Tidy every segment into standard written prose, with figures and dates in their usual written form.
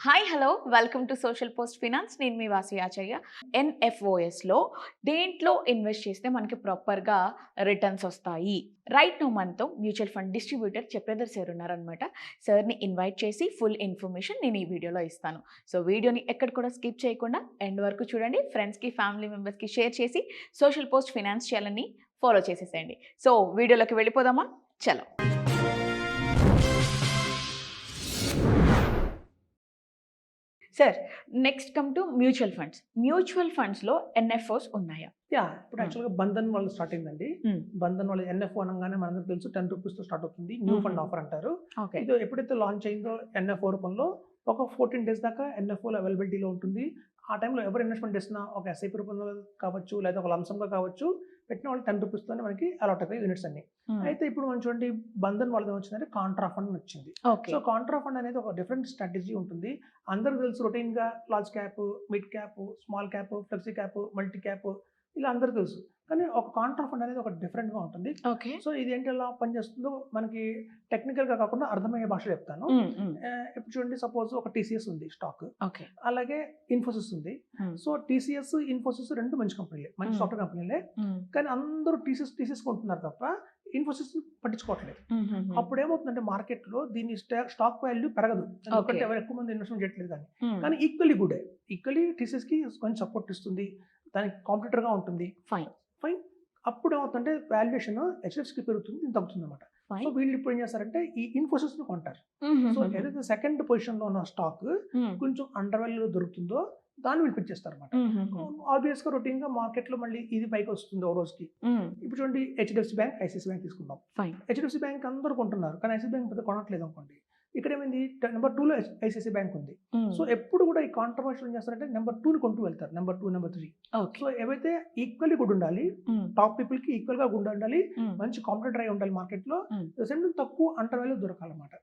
Hi hello welcome to social post finance. నేను మీ వాసి ఆచయ్య. ఎన్ఎఫ్ఓఎస్లో దేంట్లో ఇన్వెస్ట్ చేస్తే మనకి ప్రాపర్గా రిటర్న్స్ వస్తాయి. రైట్ నో మనతో మ్యూచువల్ ఫండ్ డిస్ట్రిబ్యూటర్ చెప్పేదర్ సార్ ఉన్నారనమాట. సార్ని ఇన్వైట్ చేసి ఫుల్ ఇన్ఫర్మేషన్ నేను ఈ వీడియోలో ఇస్తాను. సో వీడియోని ఎక్కడ కూడా స్కిప్ చేయకుండా ఎండ్ వరకు చూడండి. ఫ్రెండ్స్కి ఫ్యామిలీ మెంబర్స్కి షేర్ చేసి సోషల్ పోస్ట్ ఫినాన్స్ ఛానల్ని ఫాలో చేసేసేయండి. సో వీడియోలోకి వెళ్ళిపోదామా? చలో. Sir, next come to mutual funds. Mutual ఫండ్స్లో ఎన్ఎఫ్ఓస్ ఉన్నాయా? ఇప్పుడు యాక్చువల్గా బంధన్ వాళ్ళు స్టార్ట్ అయిందండి. బంధన్ వాళ్ళు ఎన్ఎఫ్ఓ అనగానే మనందరికి తెలుసు 10 రూపీస్తో స్టార్ట్ అవుతుంది. న్యూ ఫండ్ ఆఫర్ అంటారు. ఇది ఎప్పుడైతే లాంచ్ అయిందో ఎన్ఎఫ్ఓ రూపంలో ఒక 14 days దాకా ఎన్ఎఫ్ఓలో అవైలబిలిటీలో ఉంటుంది. ఆ టైంలో ఎవరు ఇన్వెస్ట్మెంట్ చేసినా ఒక ఎస్ఐపి రూపంలో కావచ్చు, లేదా ఒక లంసంగా కావచ్చు, పెట్టిన వాళ్ళు 10 రూపీస్తోనే మనకి అలాట్ అవుతాయి యూనిట్స్ అన్ని. అయితే ఇప్పుడు మనం చూడండి, బంధన్ వాళ్ళది వచ్చిందంటే కాంట్రా ఫండ్ వచ్చింది. సో కాంట్రా ఫండ్ అనేది ఒక డిఫరెంట్ స్ట్రాటజీ ఉంటుంది. అందరూ తెలుసు రొటీన్గా large cap, mid cap, small cap, flexi cap, multi cap, ఇలా అందరూ తెలుసు. కానీ ఒక కాంట్రా ఫండ్ అనేది ఒక డిఫరెంట్గా ఉంటుంది. సో ఇది ఏంటి ఎలా పనిచేస్తుందో మనకి టెక్నికల్గా కాకుండా అర్థమయ్యే భాషలో చెప్తాను. ఇప్పుడు చూడండి, సపోజ్ ఒక టీసీఎస్ ఉంది స్టాక్, అలాగే ఇన్ఫోసిస్ ఉంది. సో టీసీఎస్, ఇన్ఫోసిస్ రెండు మంచి కంపెనీలే, మంచి సాఫ్ట్వేర్ కంపెనీలే. కానీ అందరూ టీసీఎస్ కొంటున్నారు తప్ప ఇన్ఫోసిస్ పట్టించుకోవట్లేదు. అప్పుడు ఏమవుతుందంటే మార్కెట్లో దీని స్టాక్ వాల్యూ పెరగదు, ఎందుకంటే ఎవరు ఎక్కువ మంది ఇన్వెస్ట్మెంట్ చేయట్లేదు. కానీ ఈక్వల్లీ గుడ్, ఈక్వల్లీ టీసీఎస్కి కొంచెం సపోర్ట్ ఇస్తుంది, దానికి కాంపిటీటర్గా ఉంటుంది. ఫైన్. అప్పుడు ఏమవుతుందంటే వాల్యుయేషన్ హెచ్డిఎఫ్సికి పెరుగుతుంది, ఇది తగ్గుతుంది అనమాట. సో వీళ్ళు ఇప్పుడు ఏం చేస్తారంటే ఈ ఇన్ఫోసిస్ ను కొంటారు. సో ఏదైతే సెకండ్ పొజిషన్ లో ఉన్న స్టాక్ కొంచెం అండర్ వాల్యూలో దొరుకుతుందో దాన్ని వినిపించేస్తారు అనమాట. ఆబ్వియస్ గా రొటీన్ గా మార్కెట్ లో మళ్ళీ ఇది పైకి వస్తుంది ఓ రోజుకి. ఇప్పుడు చూడండి, హెచ్డిఎఫ్సి బ్యాంక్, ఐసిఐసి బ్యాంక్ తీసుకుందాం. హెచ్డిఎఫ్సి బ్యాంక్ అందరూ కొంటున్నారు, కానీ ఐసిఐసి బ్యాంక్ పెద్ద కొనట్లేదు అనుకోండి. ఇక్కడ ఏమైంది, నెంబర్ 2లో ఐసిఐసి బ్యాంక్ ఉంది. సో ఎప్పుడు కూడా ఈ కాంట్రవర్షియల్ ఏం చేస్తారంటే నెంబర్ 2ని కొంటూ వెళ్తారు, నెంబర్ 2, నెంబర్ 3. సో ఏవైతే ఈక్వల్లీ గుడ్ ఉండాలి, టాప్ పీపుల్ కి ఈక్వల్ గా గుడ్ ఉండాలి, మంచి కాంపిటేటర్ అయి ఉండాలి మార్కెట్ లో, సేమ్ తక్కువ అంటర్ వాల్యూ దొరకాలన్నమాట.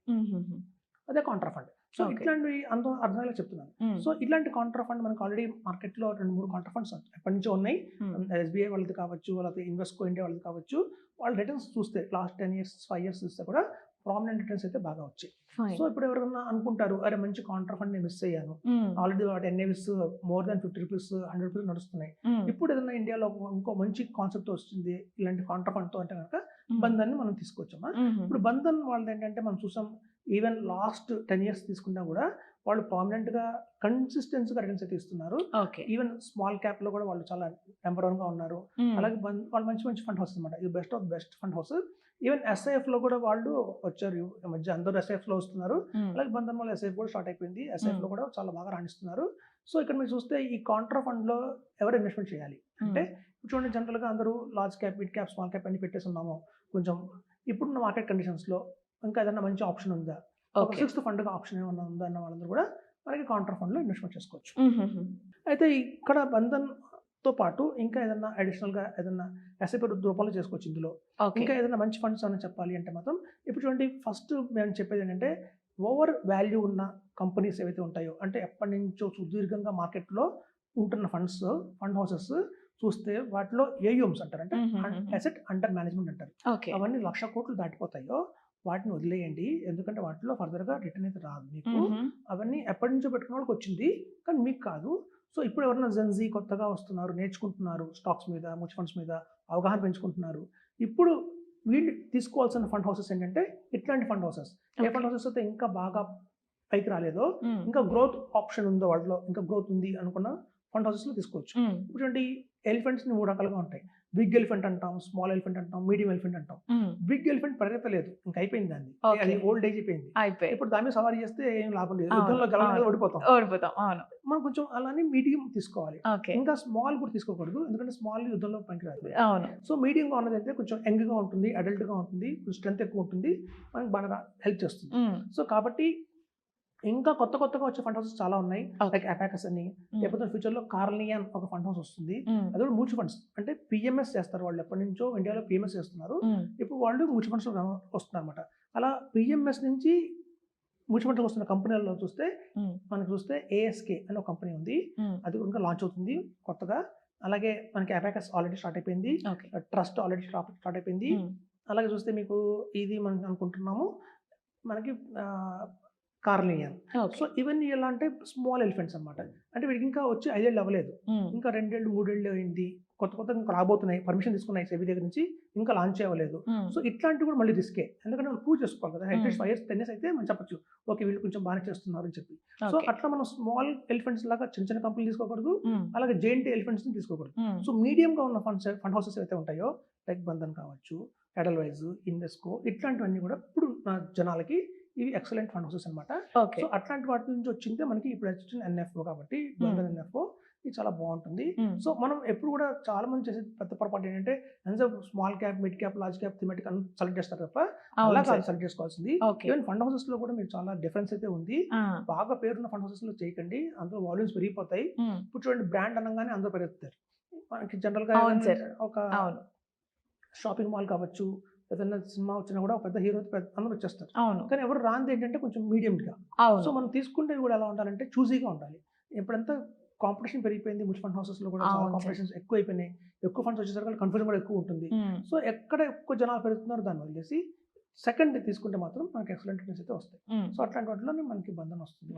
అదే కాంట్రా ఫండ్. సో ఇట్లాంటివి అంత అర్థమయ్యేలా చెప్తున్నాను. సో ఇట్లాంటి కాంట్రా ఫండ్ మనకు ఆల్రెడీ మార్కెట్ లో 2-3 కాంట్రా ఫండ్స్ ఎప్పటి నుంచో ఉన్నాయి. ఎస్బీఐ వాళ్ళది కావచ్చు, లేకపోతే ఇన్వెస్ట్కో ఇండియా వాళ్ళది కావచ్చు. వాళ్ళ రిటర్న్స్ చూస్తే లాస్ట్ 10 years 5 years చూస్తే కూడా ప్రామినెంట్ రిటర్న్స్ అయితే బాగా వచ్చాయి. సో ఇప్పుడు ఎవరైనా అనుకుంటారు, అరే మంచి కాంట్రా ఫండ్ నేను మిస్ అయ్యాను, ఆల్రెడీ వాటి ఎన్ఏవిస్ మోర్ దాన్ 50 రూపీస్ 100 రూపీస్ నడుస్తున్నాయి, ఇప్పుడు ఏదైనా ఇండియాలో ఇంకో మంచి కాన్సెప్ట్ వస్తుంది ఇలాంటి కాంట్రా ఫండ్ తో అంటే కనుక బంధన్ మనం తీసుకోవచ్చమ్మా. ఇప్పుడు బంధన్ వాళ్ళది ఏంటంటే మనం చూసాం, ఈవెన్ లాస్ట్ 10 years తీసుకున్నా కూడా వాళ్ళు ప్రామినెంట్ గా కన్సిస్టెన్సీగా రిటర్న్స్ అయితే ఇస్తున్నారు. ఈవెన్ స్మాల్ క్యాప్ లో కూడా వాళ్ళు చాలా నెంబర్ 1 గా ఉన్నారు. అలాగే వాళ్ళు మంచి మంచి ఫండ్ హౌస్ అనమాట, ఇది best of best fund house. Even SIF లో కూడా వాళ్ళు వచ్చారు, మధ్య అందరూ ఎస్ఐఎఫ్ లో వస్తున్నారు. అలాగే బంధన్ వాళ్ళు ఎస్ఐఎఫ్ కూడా స్టార్ట్ అయిపోయింది, ఎస్ఐఎఫ్ లో కూడా చాలా బాగా రాణిస్తున్నారు. సో ఇక్కడ మీరు చూస్తే ఈ కాంట్రా ఫండ్ లో ఎవరు ఇన్వెస్ట్మెంట్ చేయాలి అంటే, ఇప్పుడు చూడండి, జనరల్ గా అందరూ large cap, mid cap, small cap అన్ని పెట్టేసి ఉన్నాము. కొంచెం ఇప్పుడున్న మార్కెట్ కండిషన్స్ లో ఇంకా ఏదైనా మంచి ఆప్షన్ ఉందా, ఒక 6th ఫండ్ గా ఆప్షన్ ఏమన్నా ఉందా అన్న వాళ్ళందరూ కూడా మనకి కాంట్రా ఫండ్ లో ఇన్వెస్ట్మెంట్ చేసుకోవచ్చు. అయితే ఇక్కడ బంధన్ తో పాటు ఇంకా ఏదైనా అడిషనల్ గా ఏదైనా ఎస్ఐపి రూపంలో చేసుకోవచ్చు. ఇందులో ఇంకా ఏదైనా మంచి ఫండ్స్ అని చెప్పాలి అంటే మాత్రం ఇప్పుడు చూడండి, ఫస్ట్ మేము చెప్పేది ఏంటంటే ఓవర్ వాల్యూ ఉన్న కంపెనీస్ ఏవైతే ఉంటాయో, అంటే ఎప్పటి నుంచో సుదీర్ఘంగా మార్కెట్లో ఉంటున్న ఫండ్ హౌసెస్ చూస్తే వాటిలో ఏయూఎమ్స్ అంటారు, అంటే అసెట్ అండర్ మేనేజ్మెంట్ అంటారు. అవన్నీ 1,00,000 కోట్లు దాటిపోతాయో వాటిని వదిలేయండి, ఎందుకంటే వాటిలో ఫర్దర్ గా రిటర్న్ అయితే రాదు మీకు. అవన్నీ ఎప్పటి నుంచో పెట్టుకున్న వాళ్ళకి వచ్చింది, కానీ మీకు కాదు. సో ఇప్పుడు ఎవరైనా జెన్జీ కొత్తగా వస్తున్నారు, నేర్చుకుంటున్నారు, స్టాక్స్ మీద, మ్యూచువల్ ఫండ్స్ మీద అవగాహన పెంచుకుంటున్నారు. ఇప్పుడు వీళ్ళు తీసుకోవాల్సిన ఫండ్ హౌసెస్ ఏంటంటే ఇట్లాంటి ఫండ్ హౌసెస్. ఏ ఫండ్ హౌసెస్ అయితే ఇంకా బాగా పైకి రాలేదో, ఇంకా గ్రోత్ ఆప్షన్ ఉందో, వాటిలో ఇంకా గ్రోత్ ఉంది అనుకున్న ఫండ్ హౌసెస్ లో తీసుకోవచ్చు. ఇప్పుడు ఎలిఫెంట్స్ 3 రకాలుగా ఉంటాయి. బిగ్ ఎలిఫెంట్ అంటాం, స్మాల్ ఎలిఫెంట్ అంటాం, మీడియం ఎలిఫెంట్ అంటాం. బిగ్ ఎలిఫెంట్ పరిగెత్తలేదు, ఇంకా అయిపోయింది, దాన్ని అది ఓల్డ్ ఏజ్ అయిపోయింది. ఇప్పుడు దాని మీద సవారీ చేస్తే ఏం లాభం లేదు, యుద్ధంలో గెలవడం ఓడిపోతాం. మనం కొంచెం అలానే మీడియం తీసుకోవాలి, ఇంకా స్మాల్ కూడా తీసుకోకూడదు, ఎందుకంటే స్మాల్ యుద్ధంలో పనికిరాదు. సో మీడియం గా ఉన్నది అయితే కొంచెం యంగ్ గా ఉంటుంది, అడల్ట్ గా ఉంటుంది, స్ట్రెంత్ ఎక్కువ ఉంటుంది, మనకి బాగా హెల్ప్ చేస్తుంది. సో కాబట్టి ఇంకా కొత్తగా వచ్చే ఫండ్ హౌసెస్ చాలా ఉన్నాయి, లైక్ అపాకస్ అని, లేకపోతే ఫ్యూచర్ లో కార్నియన్ ఒక ఫండ్ హౌస్ వస్తుంది. అది కూడా మ్యూచువల్ ఫండ్స్, అంటే పిఎంఎస్ చేస్తారు వాళ్ళు, ఎప్పటి నుంచో ఇండియాలో పిఎంఎస్ చేస్తున్నారు, ఇప్పుడు వాళ్ళు మ్యూచువల్ ఫండ్స్ వస్తున్నారు అనమాట. అలా పిఎంఎస్ నుంచి మ్యూచువల్ ఫండ్స్ వస్తున్న కంపెనీలలో చూస్తే మనకి ఏఎస్కే అని ఒక కంపెనీ ఉంది, అది ఇంకా లాంచ్ అవుతుంది కొత్తగా. అలాగే మనకి అపాకస్ ఆల్రెడీ స్టార్ట్ అయిపోయింది, ట్రస్ట్ ఆల్రెడీ స్టార్ట్ అయిపోయింది. అలాగే చూస్తే మీకు ఇది మనం అనుకుంటున్నాము, మనకి కార్నియన్. ఓకే. సో ఇవన్నీ ఎలా అంటే స్మాల్ ఎలిఫెంట్స్ అన్నమాట. అంటే వీడికి ఇంకా వచ్చి 5 ఏళ్ళు అవ్వలేదు. ఇంకా 2 ఏళ్ళు 3 ఏళ్ళు అయింది. కొత్త ఇంకా రాబోతున్నాయి. పర్మిషన్ తీసుకున్నాయి సెబీ దగ్గర నుంచి. ఇంకా లాంచ్ అవ్వలేదు. సో ఇట్లాంటివి కూడా మళ్ళీ రిస్కే. ఎందుకంటే మనం ప్రూవ్ చేసుకోవాలి కదా. అట్లీస్ట్ 5 ఇయర్స్ 10 ఇయర్స్ అయితే మనం చెప్పొచ్చు. ఓకే వీళ్ళు కొంచెం బాగానే చేస్తున్నారు అని చెప్పి. సో అట్లా మనం స్మాల్ ఎలిఫెంట్స్ లాగా చిన్న కంపెనీలు తీసుకోకూడదు. అలాగే జెయింట్ ఎలిఫెంట్స్ తీసుకోకూడదు. సో మీడియంగా ఉన్న ఫండ్ హౌసెస్ అయితే ఉంటాయో లైక్ బంధన్ కావచ్చు, ఎడల్వైజ్, ఇన్వెస్కో ఇట్లాంటివన్నీ కూడా ఇప్పుడు నా జనాలకి ఇవి ఎక్సలెంట్ ఫండ్ హౌసెస్ అనమాట. సో అట్లాంటి వాటి నుంచి వచ్చిందే మనకి ఇప్పుడు వచ్చిన ఎన్ఎఫ్ఓ కాబట్టి బంధన్ ఎన్ఎఫ్ఓ ఇది చాలా బాగుంటుంది. సో మనం ఎప్పుడు కూడా చాలా మంది చేసే పెద్ద పొరపాటు ఏంటంటే small cap, mid cap, large cap, thematic అని సెలెక్ట్ చేస్తారు తప్ప అలా కాదు సెలెక్ట్ చేసుకోవాల్సింది. ఈవెన్ ఫండ్ హౌసెస్ లో కూడా మీరు చాలా డిఫరెన్స్ అయితే ఉంది. బాగా పేరున్న ఫండ్ హౌసెస్ లో చేయకండి, అందులో వాల్యూమ్స్ పెరిగిపోతాయి. ఇప్పుడు చూడండి బ్రాండ్ అనగానే అందరూ పెరుగుతారు. మనకి జనరల్ గా ఒక షాపింగ్ మాల్ కావచ్చు, ఏదైనా సినిమా వచ్చినా కూడా ఒక పెద్ద హీరో అందరూ వచ్చేస్తారు. కానీ ఎవరు రాంది ఏంటంటే కొంచెం మీడియం గా. సో మనం తీసుకుంటే కూడా ఎలా ఉండాలంటే చూజీగా ఉండాలి. ఎప్పుడంతా కాంపిటీషన్ పెరిగిపోయింది, మ్యూచువల్ ఫండ్ హౌసెస్ లో కూడా చాలా కాంపిటీషన్స్ ఎక్కువ అయిపోయినాయి. ఎక్కువ ఫండ్స్ వచ్చేసరికి కన్ఫ్యూజన్ కూడా ఎక్కువ ఉంటుంది. సో ఎక్కడ ఎక్కువ జనాలు పెరుగుతున్నారు దాన్ని వదిలేసి సెకండ్ తీసుకుంటే మాత్రం మనకి ఎక్సలెంట్ రిటర్న్స్ అయితే వస్తాయి. సో అట్లాంటి వాటిలో మనకి బంధన్ వస్తుంది.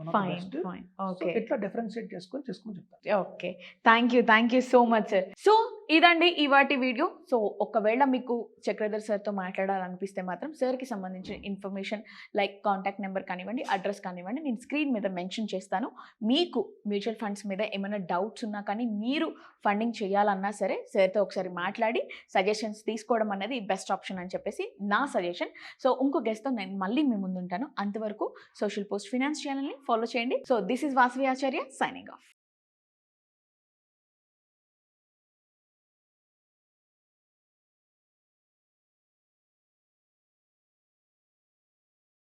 ఇట్లా డిఫరెన్షియేట్ చేసుకొని చెప్తాను. Okay, thank you so much sir. So ఇదండి ఇవాటి వీడియో. సో ఒకవేళ మీకు చక్రధర్ సార్తో మాట్లాడాలనిపిస్తే మాత్రం సార్కి సంబంధించిన ఇన్ఫర్మేషన్ లైక్ కాంటాక్ట్ నెంబర్ కానివ్వండి, అడ్రస్ కానివ్వండి, నేను స్క్రీన్ మీద మెన్షన్ చేస్తాను. మీకు మ్యూచువల్ ఫండ్స్ మీద ఏమైనా డౌట్స్ ఉన్నా కానీ మీరు ఫండింగ్ చేయాలన్నా సరే సార్తో ఒకసారి మాట్లాడి సజెషన్స్ తీసుకోవడం అనేది బెస్ట్ ఆప్షన్ అని చెప్పేసి నా సజెషన్. సో ఇంకో గెస్ట్తో నేను మళ్ళీ మీ ముందుంటాను. అంతవరకు సోషల్ పోస్ట్ ఫినాన్స్ ఛానల్ని ఫాలో చేయండి. So this is Vasavi Acharya signing off.